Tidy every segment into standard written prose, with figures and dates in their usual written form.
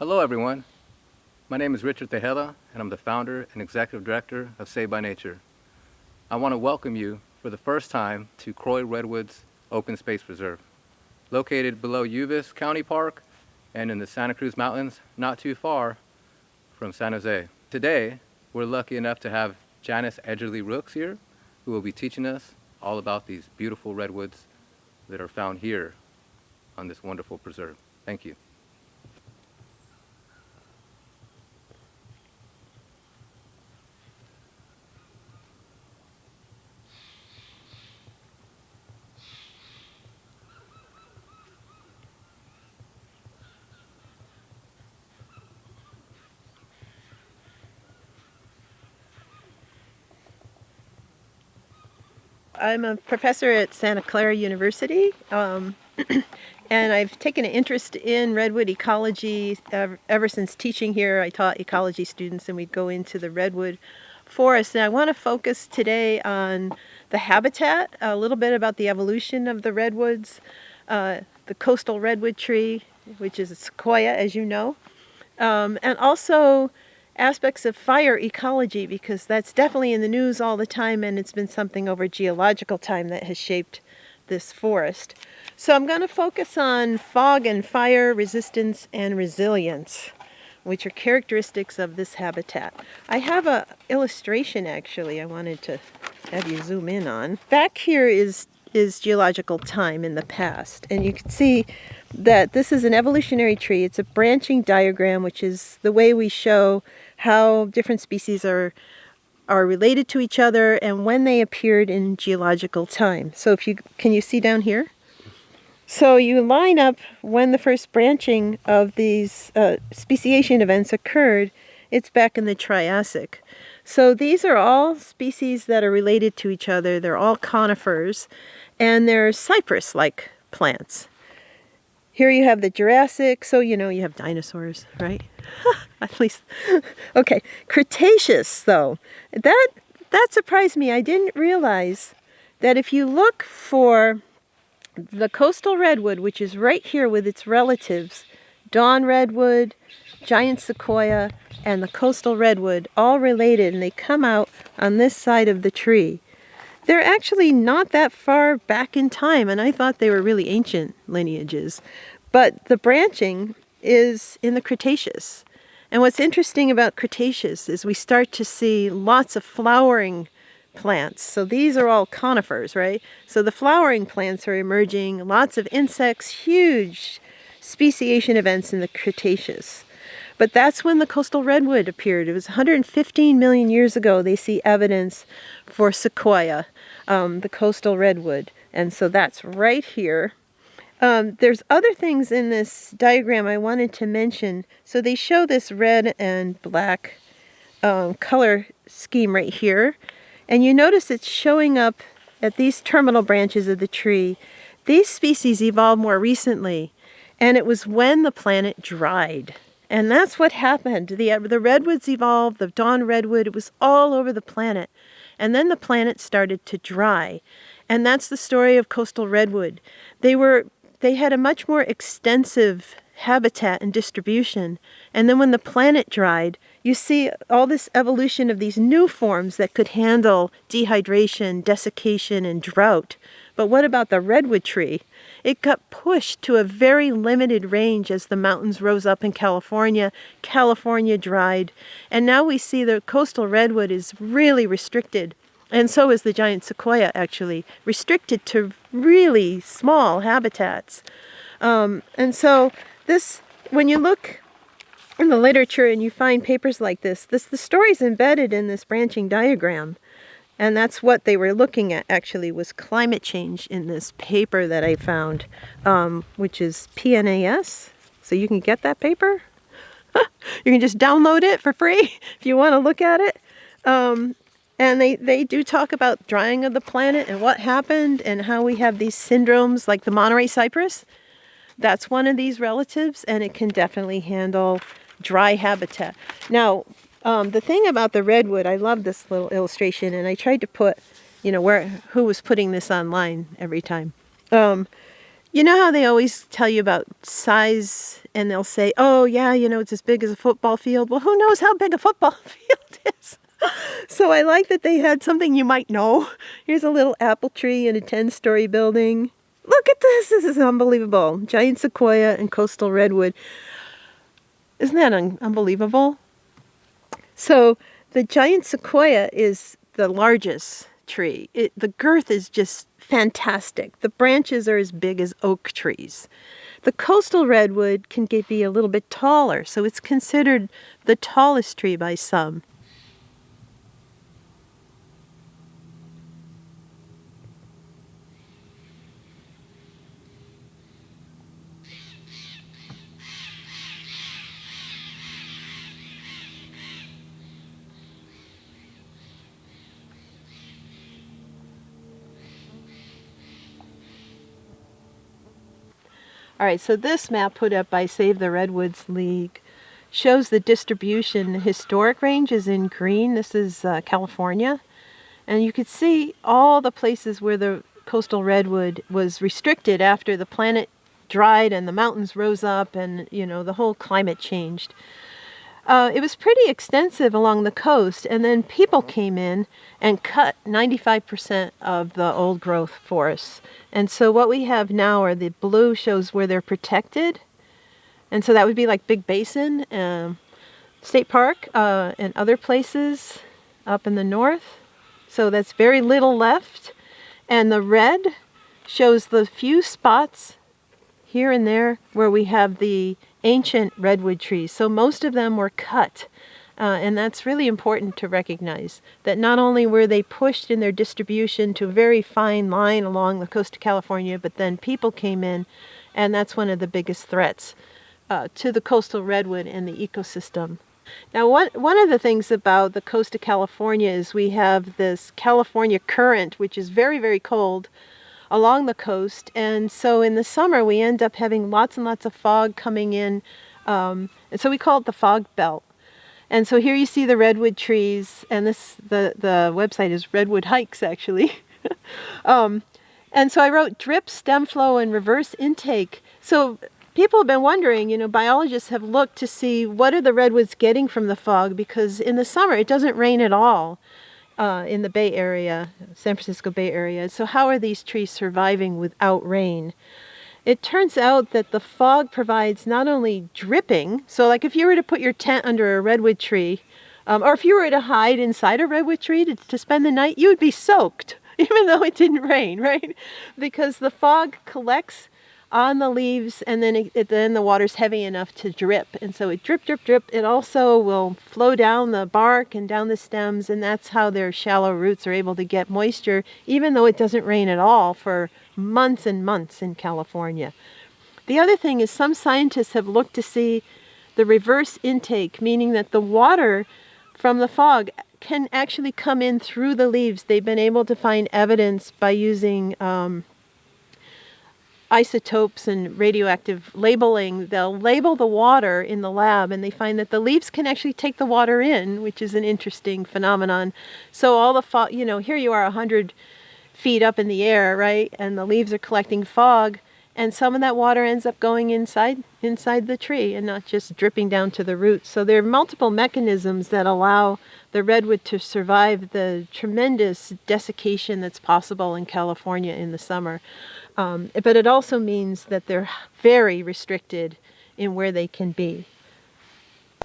Hello everyone, my name is Richard Tejeda and I'm the founder and executive director of Saved by Nature. I want to welcome you for the first time to Croy Redwoods Open Space Preserve, located below Uvas County Park and in the Santa Cruz Mountains, not too far from San Jose. Today, we're lucky enough to have Janice Edgerly-Rooks here, who will be teaching us all about these beautiful redwoods that are found here on this wonderful preserve. Thank you. I'm a professor at Santa Clara University, and I've taken an interest in redwood ecology ever since teaching here. I taught ecology students and we'd go into the redwood forest. And I want to focus today on the habitat, a little bit about the evolution of the redwoods, the coastal redwood tree, which is a sequoia, as you know, and also aspects of fire ecology, because that's definitely in the news all the time, and it's been something over geological time that has shaped this forest. So I'm going to focus on fog and fire resistance and resilience, which are characteristics of this habitat. I have an illustration actually I wanted to have you zoom in on. Back here is geological time in the past, and you can see that this is an evolutionary tree. It's a branching diagram, which is the way we show how different species are related to each other and when they appeared in geological time. So can you see down here? So you line up when the first branching of these speciation events occurred. It's back in the Triassic. So these are all species that are related to each other. They're all conifers, and they're cypress-like plants. Here you have the Jurassic, so you know you have dinosaurs, right? At least. Okay, Cretaceous, though. That surprised me. I didn't realize that if you look for the coastal redwood, which is right here with its relatives, dawn redwood, giant sequoia, and the coastal redwood, all related, and they come out on this side of the tree. They're actually not that far back in time, and I thought they were really ancient lineages. But the branching is in the Cretaceous. And what's interesting about Cretaceous is we start to see lots of flowering plants. So these are all conifers, right? So the flowering plants are emerging, lots of insects, huge speciation events in the Cretaceous. But that's when the coastal redwood appeared. It was 115 million years ago they see evidence for sequoia, the coastal redwood. And so that's right here. There's other things in this diagram I wanted to mention. So they show this red and black color scheme right here. And you notice it's showing up at these terminal branches of the tree. These species evolved more recently, and it was when the planet dried. And that's what happened. The redwoods evolved, the dawn redwood, it was all over the planet. And then the planet started to dry. And that's the story of coastal redwood. They had a much more extensive habitat and distribution. And then when the planet dried, you see all this evolution of these new forms that could handle dehydration, desiccation, and drought. But what about the redwood tree? It got pushed to a very limited range as the mountains rose up in California. California dried. And now we see the coastal redwood is really restricted. And so is the giant sequoia, actually, restricted to really small habitats. And so when you look in the literature and you find papers like this, the story's embedded in this branching diagram. And that's what they were looking at, actually, was climate change in this paper that I found, which is PNAS. So you can get that paper. You can just download it for free if you want to look at it. And they do talk about drying of the planet and what happened and how we have these syndromes like the Monterey cypress. That's one of these relatives, and it can definitely handle dry habitat. Now, the thing about the redwood, I love this little illustration, and I tried to put, who was putting this online every time. You know how they always tell you about size and they'll say, oh yeah, it's as big as a football field. Well, who knows how big a football field is? So I like that they had something you might know. Here's a little apple tree in a 10-story building. Look at this. This is unbelievable. Giant sequoia and coastal redwood. Isn't that unbelievable? So the giant sequoia is the largest tree. The girth is just fantastic. The branches are as big as oak trees. The coastal redwood can be a little bit taller, so it's considered the tallest tree by some. All right, so this map put up by Save the Redwoods League shows the distribution. Historic range is in green. This is California. And you could see all the places where the coastal redwood was restricted after the planet dried and the mountains rose up and, the whole climate changed. It was pretty extensive along the coast, and then people came in and cut 95% of the old growth forests. And so what we have now are the blue shows where they're protected. And so that would be like Big Basin, State Park, and other places up in the north. So that's very little left. And the red shows the few spots here and there where we have the ancient redwood trees. So most of them were cut. And that's really important to recognize, that not only were they pushed in their distribution to a very fine line along the coast of California, but then people came in, and that's one of the biggest threats to the coastal redwood and the ecosystem. Now, one of the things about the coast of California is we have this California current, which is very, very cold along the coast. And so in the summer, we end up having lots and lots of fog coming in. And so we call it the fog belt. And so here you see the redwood trees, and the website is Redwood Hikes, actually. And so I wrote drip, stem flow, and reverse intake. So people have been wondering, biologists have looked to see what are the redwoods getting from the fog, because in the summer it doesn't rain at all in the Bay Area, San Francisco Bay Area. So how are these trees surviving without rain? It turns out that the fog provides not only dripping, so like if you were to put your tent under a redwood tree, or if you were to hide inside a redwood tree to spend the night, you would be soaked, even though it didn't rain, right? Because the fog collects on the leaves, and then then the water's heavy enough to drip. And so it drip, drip, drip. It also will flow down the bark and down the stems, and that's how their shallow roots are able to get moisture, even though it doesn't rain at all for months and months in California. The other thing is some scientists have looked to see the reverse intake, meaning that the water from the fog can actually come in through the leaves. They've been able to find evidence by using isotopes and radioactive labeling. They'll label the water in the lab, and they find that the leaves can actually take the water in, which is an interesting phenomenon. So all the fog, here you are 100 feet up in the air, right? And the leaves are collecting fog, and some of that water ends up going inside the tree and not just dripping down to the roots. So there are multiple mechanisms that allow the redwood to survive the tremendous desiccation that's possible in California in the summer. But it also means that they're very restricted in where they can be.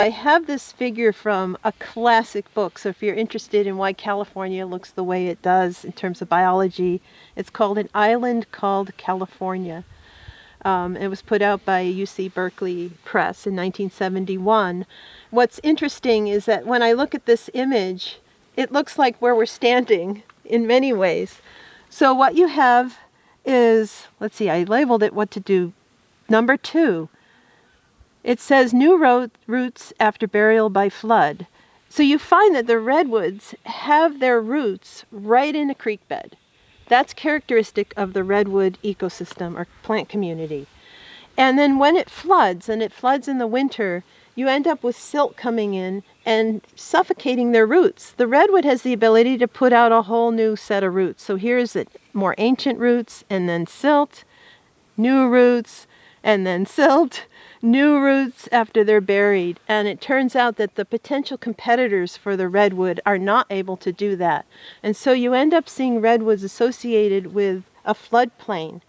I have this figure from a classic book, so if you're interested in why California looks the way it does in terms of biology, it's called An Island Called California. It was put out by UC Berkeley Press in 1971. What's interesting is that when I look at this image, it looks like where we're standing in many ways. So what you have is, let's see, I labeled it what to do. Number 2. It says new roots after burial by flood. So you find that the redwoods have their roots right in a creek bed. That's characteristic of the redwood ecosystem or plant community. And then when it floods, and it floods in the winter, you end up with silt coming in and suffocating their roots. The redwood has the ability to put out a whole new set of roots. So here's it, more ancient roots, and then silt, new roots, and then silt, new roots after they're buried. And it turns out that the potential competitors for the redwood are not able to do that. And so you end up seeing redwoods associated with a floodplain,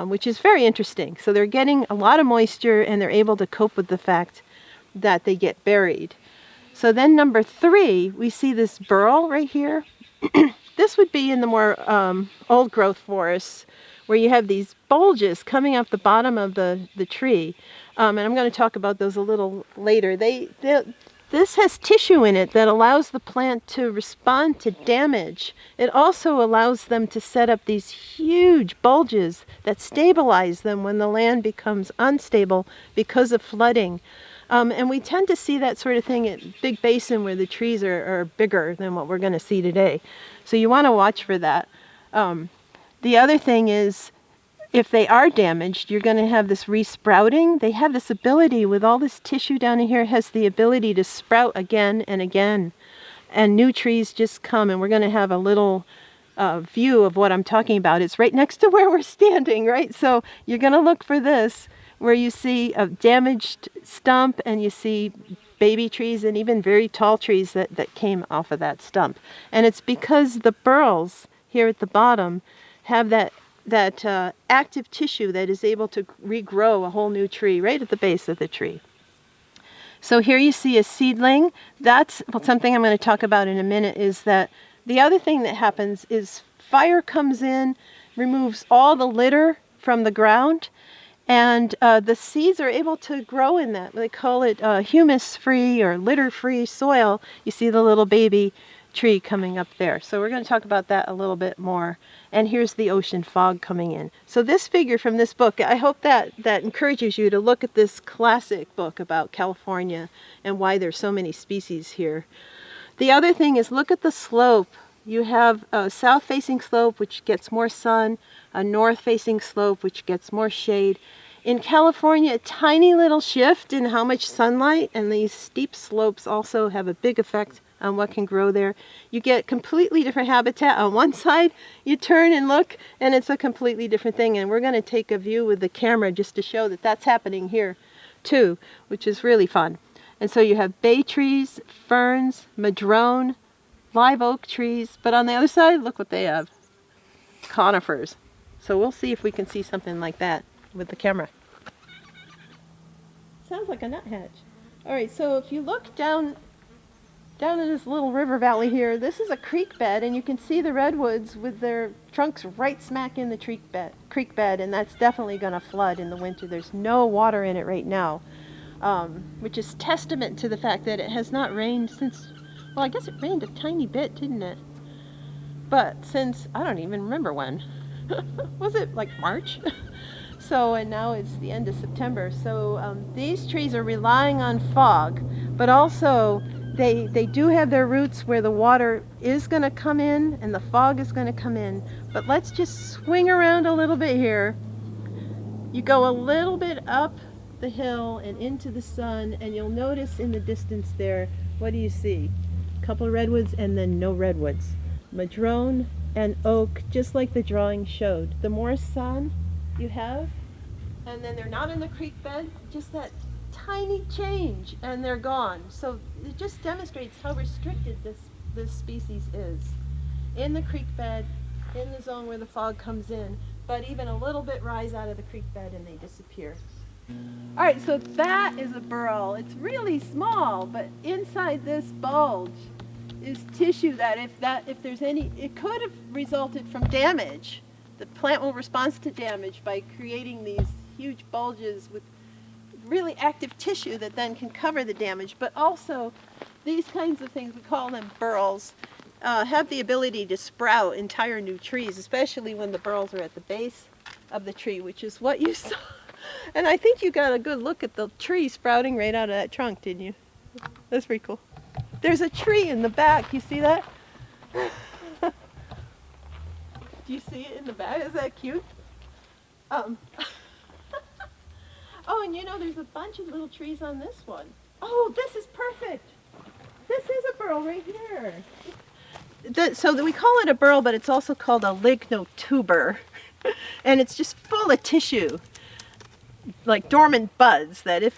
which is very interesting. So they're getting a lot of moisture and they're able to cope with the fact that they get buried. So then number 3, we see this burl right here. This would be in the more old growth forests where you have these bulges coming off the bottom of the tree. And I'm going to talk about those a little later. This has tissue in it that allows the plant to respond to damage. It also allows them to set up these huge bulges that stabilize them when the land becomes unstable because of flooding. And we tend to see that sort of thing at Big Basin where the trees are bigger than what we're going to see today. So you want to watch for that. The other thing is, if they are damaged, you're going to have this resprouting. They have this ability with all this tissue down in here, has the ability to sprout again and again. And new trees just come, and we're going to have a little view of what I'm talking about. It's right next to where we're standing, right? So you're going to look for this, where you see a damaged stump and you see baby trees and even very tall trees that came off of that stump. And it's because the burls here at the bottom have that active tissue that is able to regrow a whole new tree right at the base of the tree. So here you see a seedling. That's something I'm going to talk about in a minute, is that the other thing that happens is fire comes in, removes all the litter from the ground, and the seeds are able to grow in that. They call it humus-free or litter-free soil. You see the little baby tree coming up there. So we're going to talk about that a little bit more. And here's the ocean fog coming in. So this figure from this book, I hope that encourages you to look at this classic book about California and why there's so many species here. The other thing is, look at the slope. You have a south-facing slope, which gets more sun, a north-facing slope, which gets more shade. In California, a tiny little shift in how much sunlight, and these steep slopes also have a big effect on what can grow there. You get completely different habitat on one side. You turn and look, and it's a completely different thing. And we're going to take a view with the camera just to show that that's happening here too, which is really fun. And so you have bay trees, ferns, madrone, live oak trees, but on the other side, look what they have. Conifers. So we'll see if we can see something like that with the camera. Sounds like a nuthatch. All right, so if you look down in this little river valley here, this is a creek bed, and you can see the redwoods with their trunks right smack in the creek bed, and that's definitely going to flood in the winter. There's no water in it right now, which is testament to the fact that it has not rained since, well, I guess it rained a tiny bit, didn't it? But since, I don't even remember when. Was it like March? So, and now it's the end of September. So these trees are relying on fog, but also they do have their roots where the water is going to come in and the fog is going to come in. But let's just swing around a little bit here. You go a little bit up the hill and into the sun, and you'll notice in the distance there, what do you see? A couple of redwoods and then no redwoods. Madrone and oak, just like the drawing showed. The more sun you have, and then they're not in the creek bed, just that tiny change and they're gone. So it just demonstrates how restricted this species is. In the creek bed, in the zone where the fog comes in, but even a little bit rise out of the creek bed and they disappear. All right, so that is a burl. It's really small, but inside this bulge is tissue that if there's any, it could have resulted from damage. The plant will respond to damage by creating these huge bulges with really active tissue that then can cover the damage. But also, these kinds of things, we call them burls, have the ability to sprout entire new trees, especially when the burls are at the base of the tree, which is what you saw. And I think you got a good look at the tree sprouting right out of that trunk, didn't you? That's pretty cool. There's a tree in the back. You see that? Do you see it in the back? Is that cute? Oh, and you know, there's a bunch of little trees on this one. Oh, this is perfect. This is a burl right here. So we call it a burl, but it's also called a lignotuber. And it's just full of tissue, like dormant buds, that if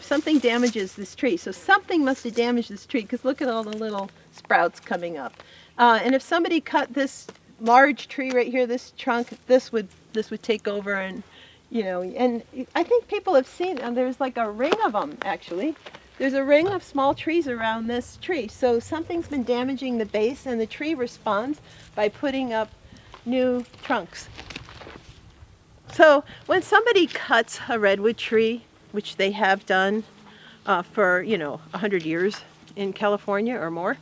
something damages this tree, so something must have damaged this tree, because look at all the little sprouts coming up. And if somebody cut this large tree right here, this trunk, this would take over, and and I think people have seen, and there's like a ring of them actually. There's a ring of small trees around this tree. So something's been damaging the base, and the tree responds by putting up new trunks. So when somebody cuts a redwood tree, which they have done for 100 years in California or more,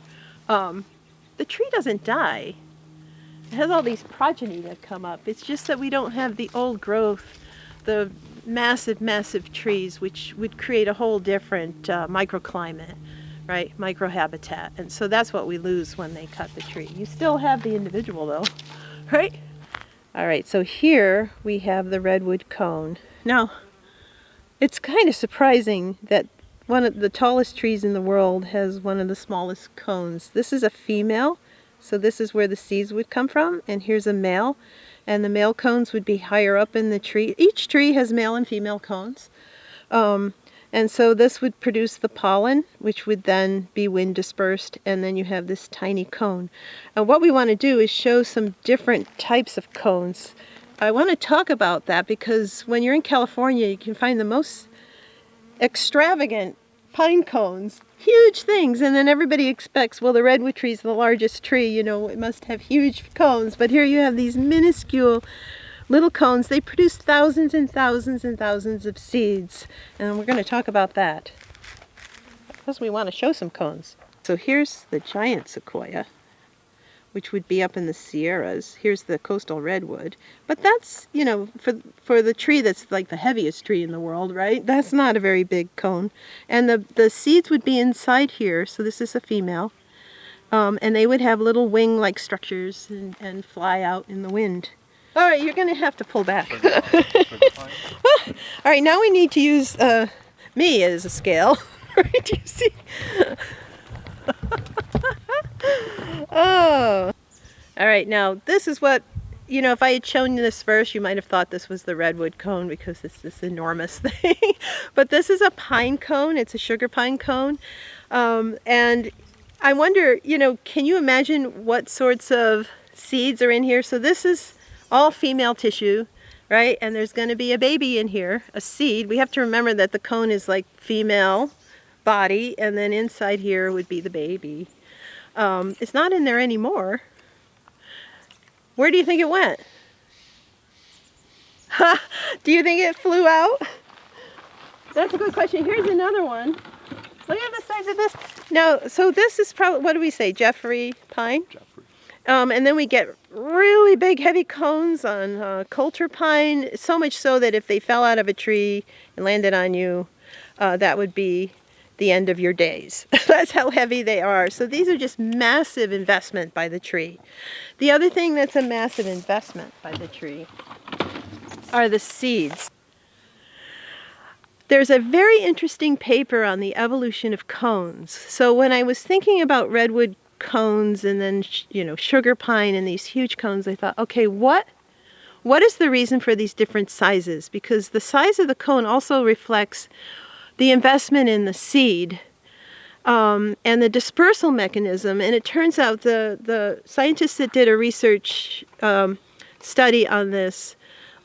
the tree doesn't die. It has all these progeny that come up. It's just that we don't have the old growth, the massive trees, which would create a whole different microclimate, right? Microhabitat. And so that's what we lose when they cut the tree. You still have the individual though, right? All right, so here we have the redwood cone. Now, it's kind of surprising that one of the tallest trees in the world has one of the smallest cones. This is a female, so this is where the seeds would come from, and here's a male. And the male cones would be higher up in the tree. Each tree has male and female cones. And so this would produce the pollen, which would then be wind dispersed, and then you have this tiny cone. And what we want to do is show some different types of cones. I want to talk about that because when you're in California, you can find the most extravagant pine cones, huge things, and then everybody expects, well, the redwood tree is the largest tree, it must have huge cones, but here you have these minuscule little cones. They produce thousands and thousands and thousands of seeds, and we're going to talk about that because we want to show some cones. So here's the giant sequoia, which would be up in the Sierras. Here's the coastal redwood. But that's, for the tree that's like the heaviest tree in the world, right? That's not a very big cone. And the seeds would be inside here. So this is a female. And they would have little wing-like structures and fly out in the wind. All right, you're going to have to pull back. All right, now we need to use me as a scale. Right, you see? Oh, all right. Now this is what, if I had shown you this first, you might have thought this was the redwood cone because it's this enormous thing. But this is a pine cone. It's a sugar pine cone. And I wonder, can you imagine what sorts of seeds are in here? So this is all female tissue, right? And there's going to be a baby in here, a seed. We have to remember that the cone is like female body, and then inside here would be the baby. It's not in there anymore. Where do you think it went? Do you think it flew out? That's a good question. Here's another one. Look at the size of this. Now, so this is probably, what do we say, Jeffrey pine? Jeffrey. And then we get really big, heavy cones on coulter pine, so much so that if they fell out of a tree and landed on you, that would be the end of your days. That's how heavy they are. So these are just massive investment by the tree. The other thing that's a massive investment by the tree are the seeds. There's a very interesting paper on the evolution of cones. So when I was thinking about redwood cones and then, sugar pine and these huge cones, I thought, okay, what is the reason for these different sizes? Because the size of the cone also reflects the investment in the seed and the dispersal mechanism. And it turns out the scientists that did a research study on this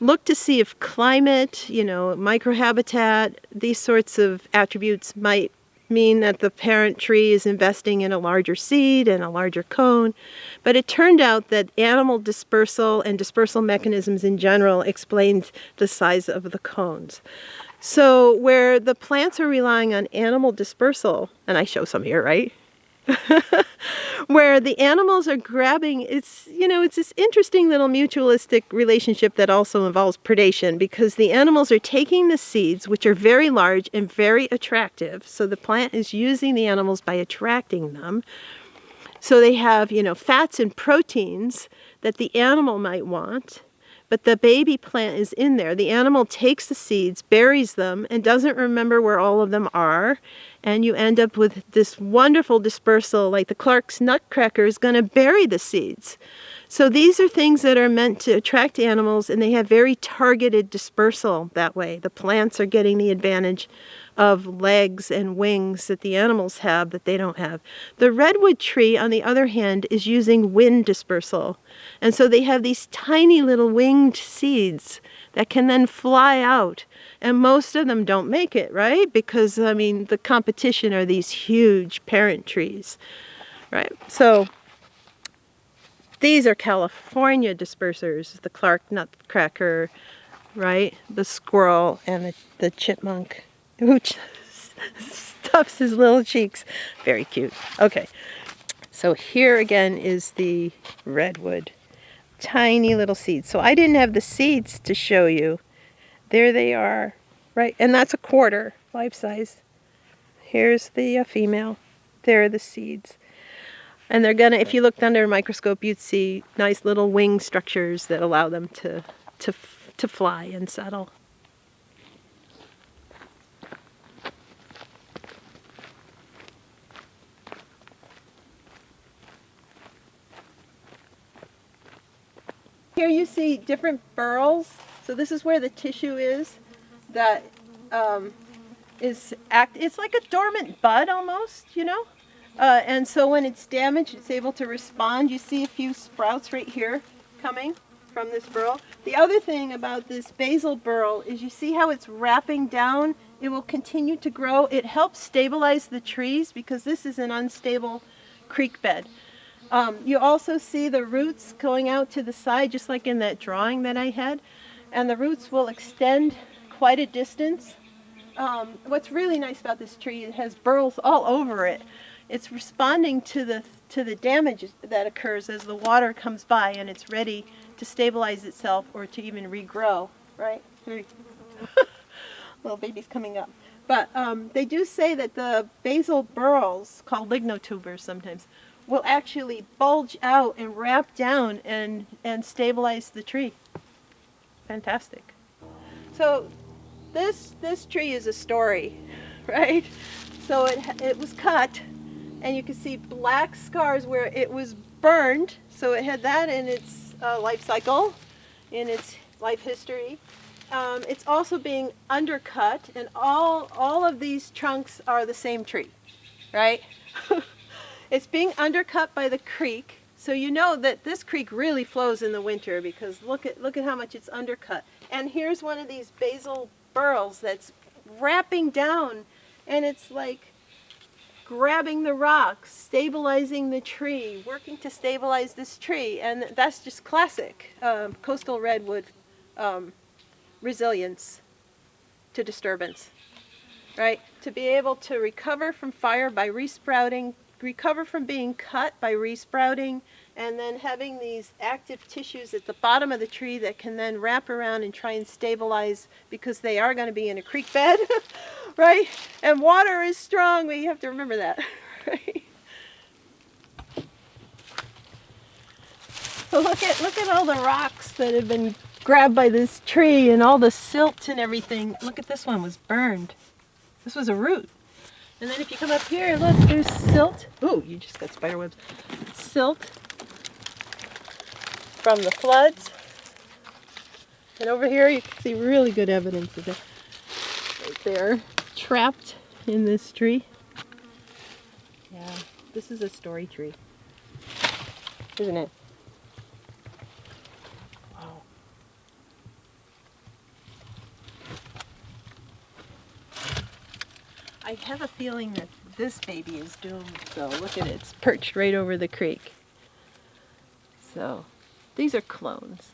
looked to see if climate, microhabitat, these sorts of attributes might mean that the parent tree is investing in a larger seed and a larger cone. But it turned out that animal dispersal and dispersal mechanisms in general explained the size of the cones. So where the plants are relying on animal dispersal, and I show some here, right? Where the animals are grabbing, it's this interesting little mutualistic relationship that also involves predation, because the animals are taking the seeds, which are very large and very attractive. So the plant is using the animals by attracting them. So they have, fats and proteins that the animal might want. But the baby plant is in there. The animal takes the seeds, buries them, and doesn't remember where all of them are. And you end up with this wonderful dispersal, like the Clark's nutcracker is going to bury the seeds. So these are things that are meant to attract animals, and they have very targeted dispersal that way. The plants are getting the advantage of legs and wings that the animals have that they don't have. The redwood tree, on the other hand, is using wind dispersal. And so they have these tiny little winged seeds that can then fly out. And most of them don't make it, right? Because, I mean, the competition are these huge parent trees, right? So these are California dispersers, the Clark nutcracker, right? The squirrel and the chipmunk, who stuffs his little cheeks. Very cute. Okay, so here again is the redwood. Tiny little seeds. So I didn't have the seeds to show you. There they are, right? And that's a quarter, life size. Here's the female. There are the seeds. And they're gonna, if you looked under a microscope, you'd see nice little wing structures that allow them to fly and settle. Here you see different burls. So this is where the tissue is that it's like a dormant bud almost, you know? And so when it's damaged, it's able to respond. You see a few sprouts right here coming from this burl. The other thing about this basal burl is you see how it's wrapping down. It will continue to grow. It helps stabilize the trees because this is an unstable creek bed. You also see the roots going out to the side, just like in that drawing that I had. And the roots will extend quite a distance. What's really nice about this tree, it has burls all over it. It's responding to the damage that occurs as the water comes by, and it's ready to stabilize itself or to even regrow, right? Little baby's coming up. But they do say that the basal burls, called lignotubers sometimes, will actually bulge out and wrap down and stabilize the tree. Fantastic. So this tree is a story, right? So it was cut, and you can see black scars where it was burned. So it had that in its life cycle, in its life history. It's also being undercut, and all of these trunks are the same tree, right? It's being undercut by the creek, so you know that this creek really flows in the winter because look at how much it's undercut. And here's one of these basal burls that's wrapping down, and it's like grabbing the rocks, stabilizing the tree, working to stabilize this tree, and that's just classic coastal redwood resilience to disturbance, right? To be able to recover from fire by resprouting, recover from being cut by resprouting, and then having these active tissues at the bottom of the tree that can then wrap around and try and stabilize because they are going to be in a creek bed, right? And water is strong, we have to remember that, right? So look at all the rocks that have been grabbed by this tree and all the silt and everything. Look at this one was burned. This was a root. And then if you come up here, look, there's silt. Ooh, you just got spider webs. Silt from the floods. And over here you can see really good evidence of it. Right there, trapped in this tree. Yeah, this is a story tree, isn't it? Wow. I have a feeling that this baby is doomed, so look at it, it's perched right over the creek. So these are clones.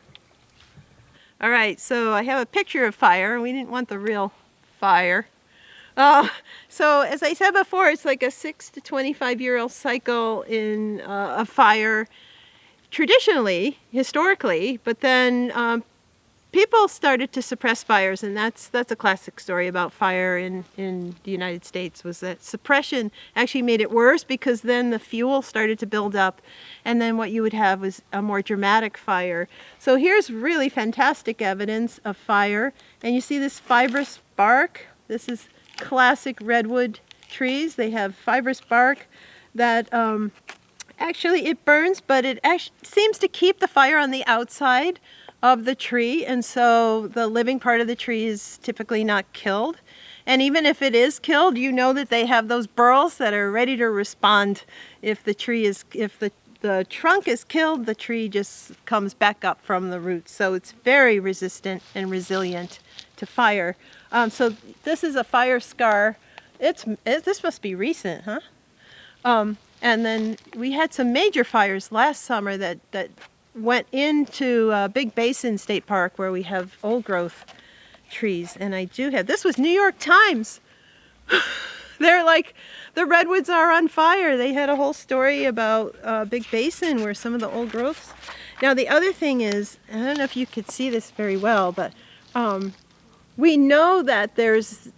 All right, so I have a picture of fire. We didn't want the real fire. So as I said before, it's like a 6 to 25-year-old cycle in a fire traditionally, historically, but then people started to suppress fires, and that's a classic story about fire in the United States, was that suppression actually made it worse because then the fuel started to build up, and then what you would have was a more dramatic fire. So here's really fantastic evidence of fire, and you see this fibrous bark. This is classic redwood trees. They have fibrous bark that Actually, it burns, but it actually seems to keep the fire on the outside of the tree, and so the living part of the tree is typically not killed. And even if it is killed, you know that they have those burls that are ready to respond. If the trunk is killed, the tree just comes back up from the roots. So it's very resistant and resilient to fire. So this is a fire scar. This must be recent, huh? And then we had some major fires last summer that went into Big Basin State Park, where we have old growth trees. And I do have, this was New York Times. They're like, the redwoods are on fire. They had a whole story about Big Basin, where some of the old growths. Now the other thing is, I don't know if you could see this very well, but we know that there's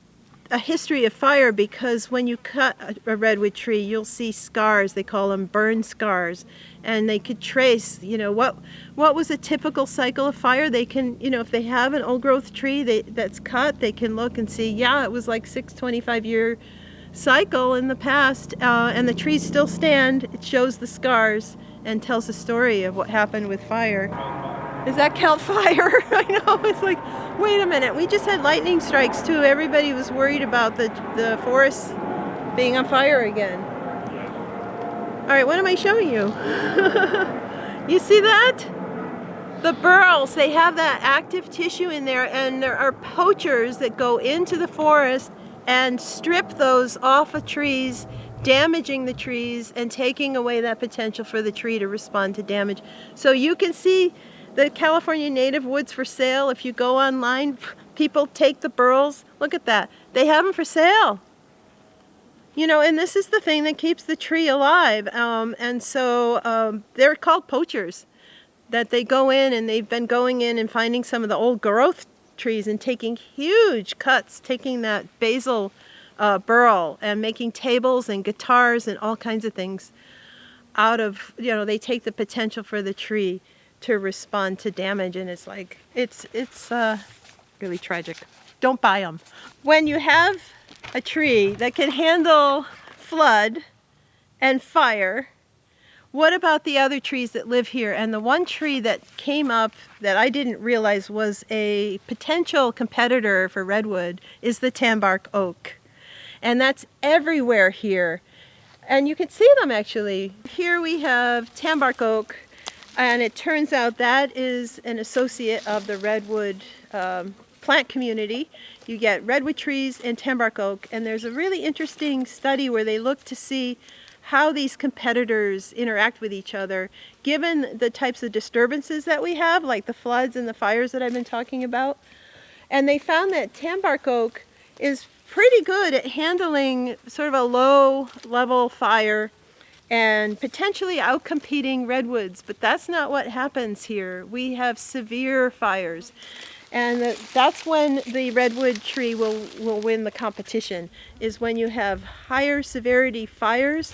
a history of fire, because when you cut a redwood tree, you'll see scars. They call them burn scars, and they could trace, what was a typical cycle of fire. They can, if they have an old growth tree that's cut, they can look and see, yeah, it was like 25-year cycle in the past, and the trees still stand. It shows the scars and tells the story of what happened with fire. Does that count fire? I know, it's like, wait a minute, we just had lightning strikes too. Everybody was worried about the forest being on fire again. All right, what am I showing you? You see that? The burls, they have that active tissue in there, and there are poachers that go into the forest and strip those off of trees, damaging the trees and taking away that potential for the tree to respond to damage. So you can see the California native woods for sale. If you go online, people take the burls. Look at that. They have them for sale. And this is the thing that keeps the tree alive. And so they're called poachers, that they go in, and they've been going in and finding some of the old growth trees and taking huge cuts, taking that basal burl and making tables and guitars and all kinds of things out of, they take the potential for the tree to respond to damage, and it's like, it's really tragic. Don't buy them. When you have a tree that can handle flood and fire, what about the other trees that live here? And the one tree that came up that I didn't realize was a potential competitor for redwood is the tambar oak. And that's everywhere here. And you can see them actually. Here we have tambar oak, and it turns out that is an associate of the redwood plant community. You get redwood trees and tambar oak, and there's a really interesting study where they look to see how these competitors interact with each other, given the types of disturbances that we have, like the floods and the fires that I've been talking about. And they found that tambar oak is pretty good at handling sort of a low-level fire and potentially outcompeting redwoods, but that's not what happens here. We have severe fires, and that's when the redwood tree will win the competition, is when you have higher severity fires.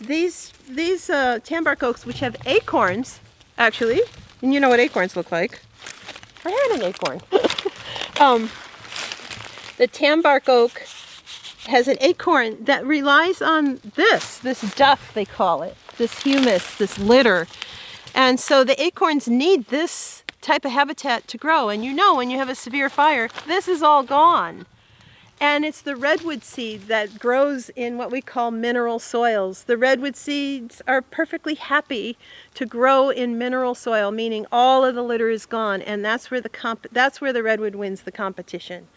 These tambar oaks, which have acorns, actually, and you know what acorns look like. I had an acorn. The tambar oak has an acorn that relies on this duff, they call it, this humus, this litter. And so the acorns need this type of habitat to grow. And when you have a severe fire, this is all gone. And it's the redwood seed that grows in what we call mineral soils. The redwood seeds are perfectly happy to grow in mineral soil, meaning all of the litter is gone, and that's where the redwood wins the competition.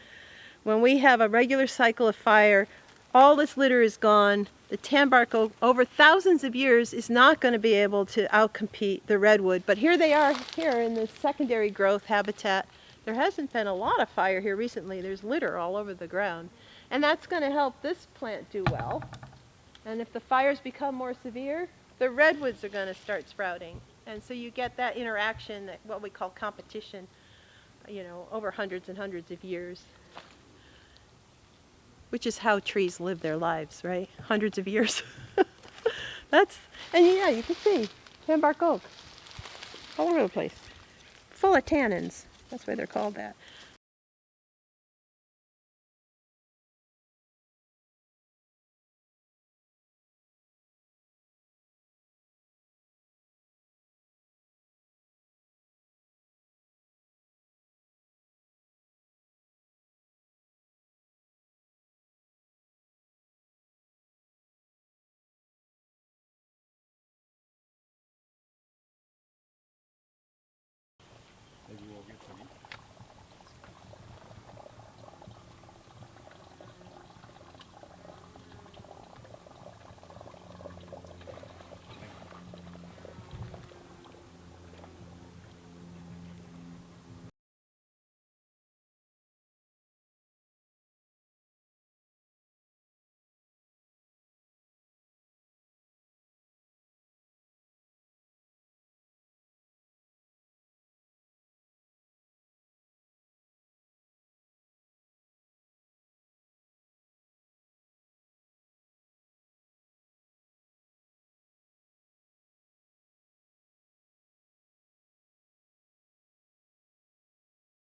When we have a regular cycle of fire, all this litter is gone. The tambar oak, over thousands of years, is not going to be able to outcompete the redwood. But here they are, here in the secondary growth habitat. There hasn't been a lot of fire here recently. There's litter all over the ground. And that's going to help this plant do well. And if the fires become more severe, the redwoods are going to start sprouting. And so you get that interaction, what we call competition, over hundreds and hundreds of years. Which is how trees live their lives, right? Hundreds of years. And you can see tambar oak all over the place. Full of tannins. That's why they're called that.